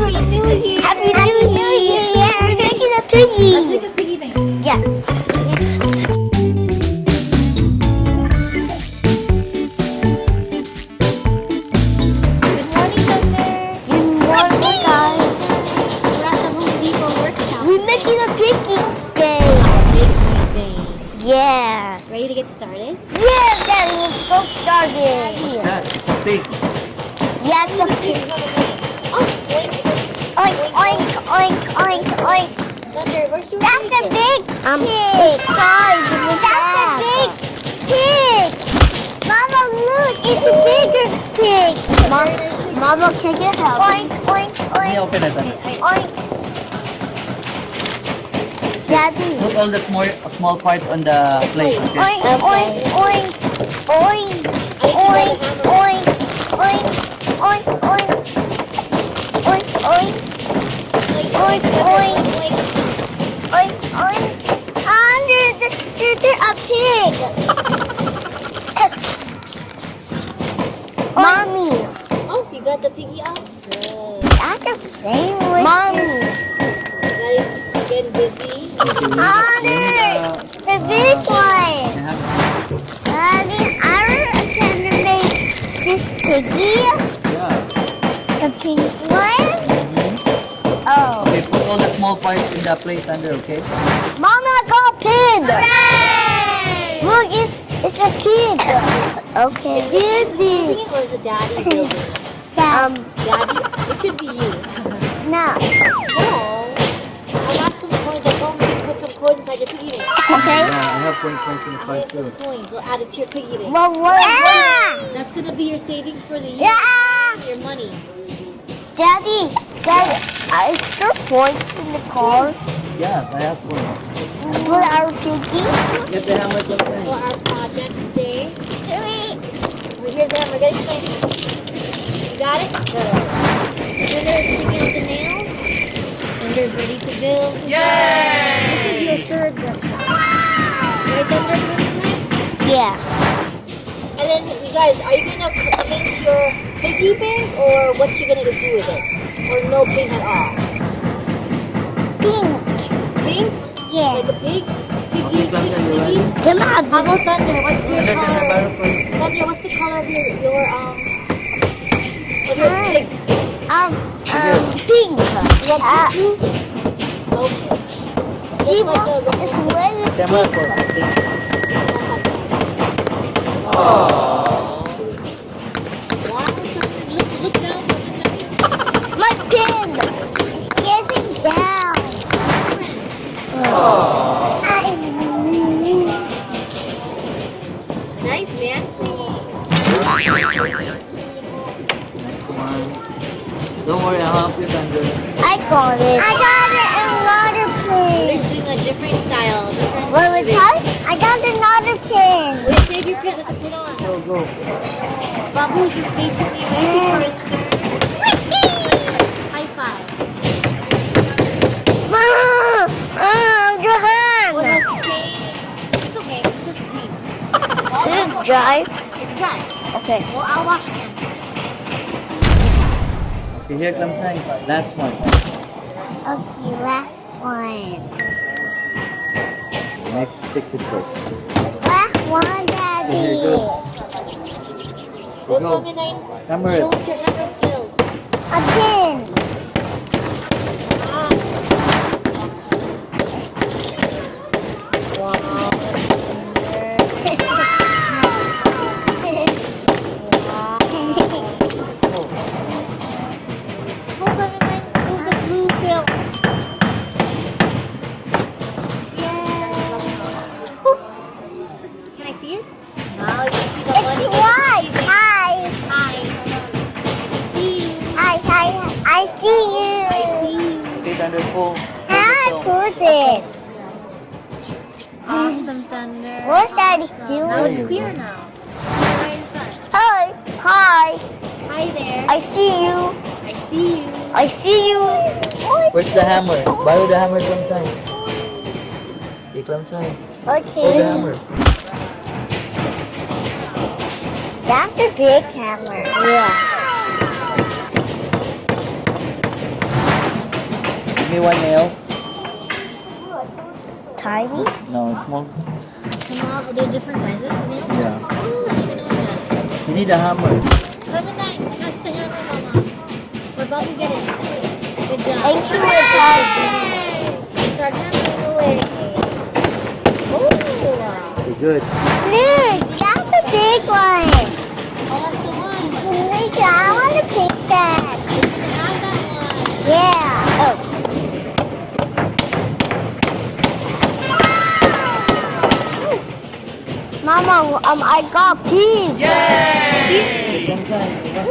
Happy New Year! We're making a piggy. Let's make a piggy bank. Yes. Good morning, Thunder. Good morning, guys. We're at the Home Depot workshop. We're making a piggy bank. Big bank. Yeah. Ready to get started? Yeah, Daddy, let's go started. What's that? It's a pig. Yeah, it's a pig. Oh, wait. Oink, oink, oink, oink, oink. Thunder, where's your That's a picture? big pig. Inside. That's a big pig. Mama, look, it's a bigger pig. Mama, can you help? Oink, oink, Let me oink, open it. oink. Daddy. Put all the small parts on the plate. Okay? Oink, oink, oink, oink, oink, oink, oink, oink, oink, oink, oink, oink, oink, oink. Ah, there's a pig. Mommy, Oh, you got the piggy out? Good. that's the same way. Mommy, Guys, getting busy. ah, there's the big one. They have- Daddy, I can make this piggy, Yeah. the pink one. Oh, Okay, put all the small parts in the plate under, okay? Mama, I got a pig. Look, it's a pig. Okay, Is it building Daddy. it or is it daddy building it? Daddy, Daddy? It should be you. no. No. I got some coins at home. You can put some coins inside your piggy bank. Okay. Yeah, I have point in the I part have some too. coins. We'll add it to your piggy bank. What? That's gonna be your savings for the year. Yeah. Your money. Daddy, is there points in the car Yes, I have point. for our piggy? Get the hammer For Clementine. our project today. Well, here's the hammer. Get it straight. You got it? Good. Thunder is picking up the nails. Thunder's ready to build. Yay! This is your third workshop. Right, Thunder? Yeah. And then, you guys, are you gonna paint your piggy bank, or what you gonna do with it? Or no paint at all? Pink. Pink? Yeah. Like a pig? Piggy, Okay, Thunder, you piggy? ready? Come on, How about Thunder? What's your Thunder, can I color? borrow first? Thunder, what's the color of your pig? pink. You want pink too? Okay. See Just like what? the- It's really Camera for Wow, look down. my pin. It's getting down. Nice dancing. next one. Don't worry, I'll help you, Thunder. I got it. I got it another He's pin. doing a different style. Different What was pig. that? I got another pin. Wait, save your pin. Let's put on. Go, go. Babu's just patiently waiting for his turn. High five. Your What hand. else paint? It's okay. It's just paint. Should it dry? It's dry. Okay. Well, I'll wash it. Okay, here comes time. Last one. Okay, last one. Fix it first. Last one, Daddy. Here you go. Go, Go. Clementine. Hammer Show it. us your hammer skills. A pin. Ah. Wow. Go, Clementine. Move the blue film. Yeah. Oop. Can I see it? Now you can see the money. It's white. Hi. Hi. See you. Hi. I see you. I see you. Okay, Thunder, pull. Hi, put it. Awesome, Thunder. What's Daddy Awesome. doing? Now it's clear now. Right in front. Hi. Hi there. I see you. I see you. I see you. Where's the hammer? Borrow the hammer, Clementine. Okay, Clementine. Hold the Okay. hammer. That's a big hammer. Yeah. me one nail. Tiny? No, small. Small, they're different sizes of nails? Yeah. Oh, I didn't know that. You need a hammer. Clementine, pass the hammer, Mama. Or Bobby, get it. Good job. Thank you, It's our hammering away. Oh, Okay, good. Look, that's a big one. that's the one. Look, I want to pick that. You can have that one. Yeah. Oh. Mama, I got pig. Okay, Clementine, relax.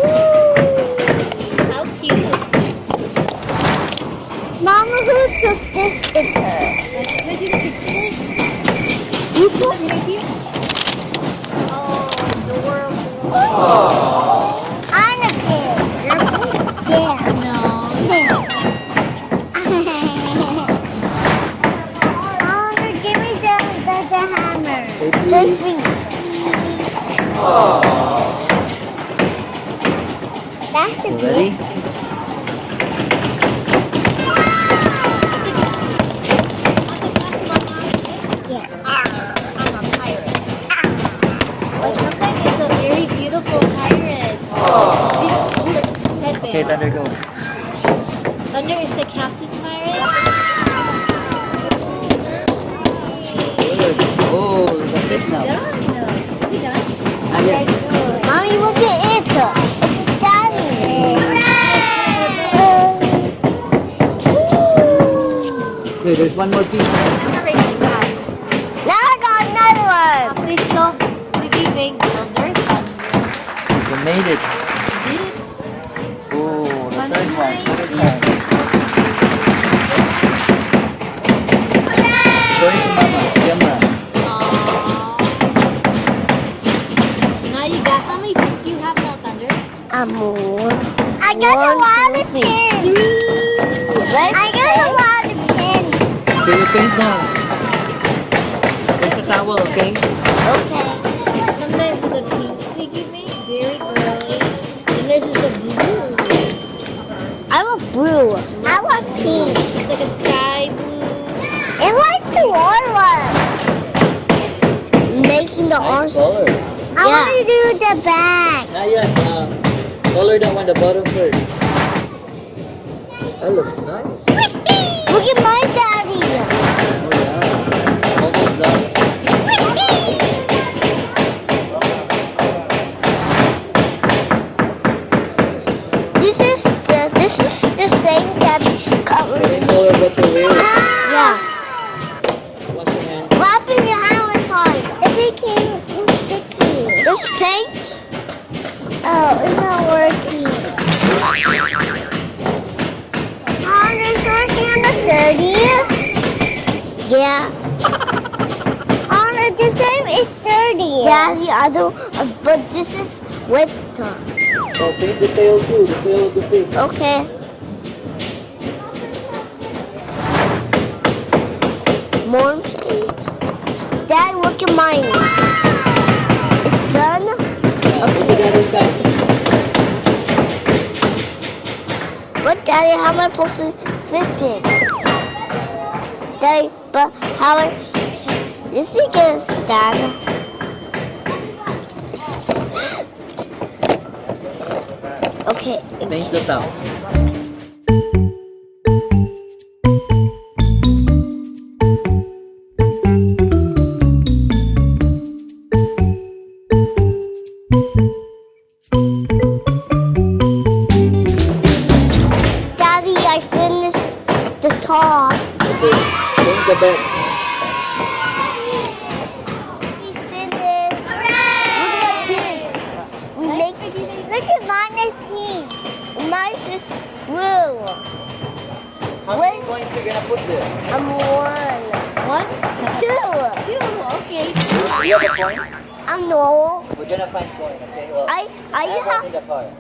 How cute. Mama, who took this sticker? Where'd you get this? You took Can I see it? Oh, the world. I'm a pig. You're a pig? Yeah. No. Mama, give me the hammer. Hey, Say please. please. That's a You pig. ready? Yeah. I'm a pirate. But sometimes it's a very beautiful pirate. Okay, Thunder, go. Thunder is the captain pirate. Good. Oh, look at this now. Done. Is he done? Not yet. Mommy, look at it. It's done. Okay, there's one more piece. I'm ready, you guys. Now I got another one. Official Piggy Bank Builder Thunder. You made it. Did it? Oh, the third one. Third time. Show it to Mama. Camera. Aww. Now you got how many pieces you have now, Thunder? More. I got a lot of pins. I got a lot of pins. Okay, you paint now. There's a towel, okay? Okay. Sometimes it's a pink Piggy Bank, very girly. And this is a blue. I want blue. I want pink. It's like a sky blue. I like the orange one. Making the Nice orange. color. I want to do the back. Not yet. Color that one, the bottom first. That looks nice. Look at my daddy. Oh yeah. Almost done. This is the same daddy color. Same color but your way. Yeah. Wash your hands. Wrapping your hand time. It became sticky. This paint? Oh, it's not working. Oh, this working on the 30th? Yeah. Oh, the same is 30. Yeah, the other, but this is winter. Oh, paint the tail too, the tail of the pig. Okay. More paint. Dad, look at mine. It's done. Yeah, look at the other side. But Daddy, how am I supposed to flip it? Daddy, but how this is gonna stand. Okay. Paint the top. Daddy, I finished the top. Okay, paint the back. We finished. Look at pigs. Look at mine is pink. Mine is blue. How many coins you're gonna put there? I'm 1. 1, 2. 2, okay. You have a coin? I'm no. We're gonna find coin, okay? Well, I have one have. in the car.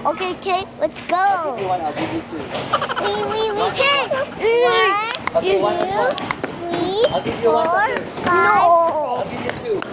Okay, let's If go. you want, I'll give you 2. We can. Okay, 1 and 1. 3, I'll give you 1 4, first. 5. No. I'll give you 2.